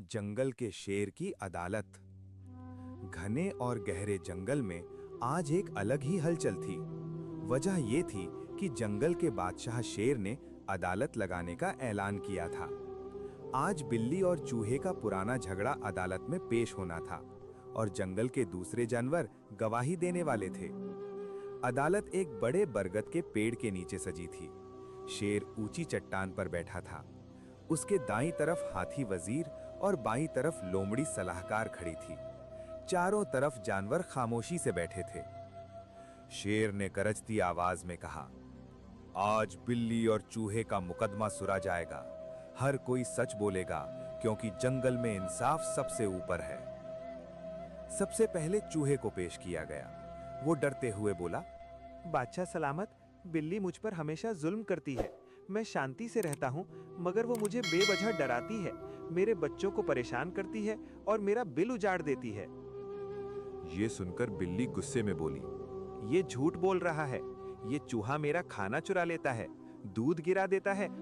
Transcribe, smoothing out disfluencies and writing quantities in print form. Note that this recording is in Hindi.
जंगल के शेर की अदालत। घने और गहरे जंगल में आज एक अलग ही हलचल थी। वजह ये थी कि जंगल के बादशाह शेर ने अदालत लगाने का ऐलान किया था। आज बिल्ली और चूहे का पुराना झगड़ा अदालत में पेश होना था और जंगल के दूसरे जानवर गवाही देने वाले थे। अदालत एक बड़े बरगद के पेड़ के नीचे सजी थी। शेर ऊंची चट्टान पर बैठा था। उसके दाईं तरफ हाथी वजीर और बाईं तरफ लोमड़ी सलाहकार खड़ी थी। चारों तरफ जानवर खामोशी से बैठे थे। शेर ने गरजती आवाज में कहा, आज बिल्ली और चूहे का मुकदमा सुना जाएगा। हर कोई सच बोलेगा क्योंकि जंगल में इंसाफ सबसे ऊपर है। सबसे पहले चूहे को पेश किया गया। वो डरते हुए बोला, बादशाह सलामत, बिल्ली मुझ पर हमेशा जुल्म करती है। मैं शांति से रहता हूँ, मगर वो मुझे बेवजह डराती है, मेरे बच्चों को परेशान करती है और मेरा बिल उजाड़ देती है। ये सुनकर बिल्ली गुस्से में बोली, ये झूठ बोल रहा है। ये चूहा मेरा खाना चुरा लेता है, दूध गिरा देता है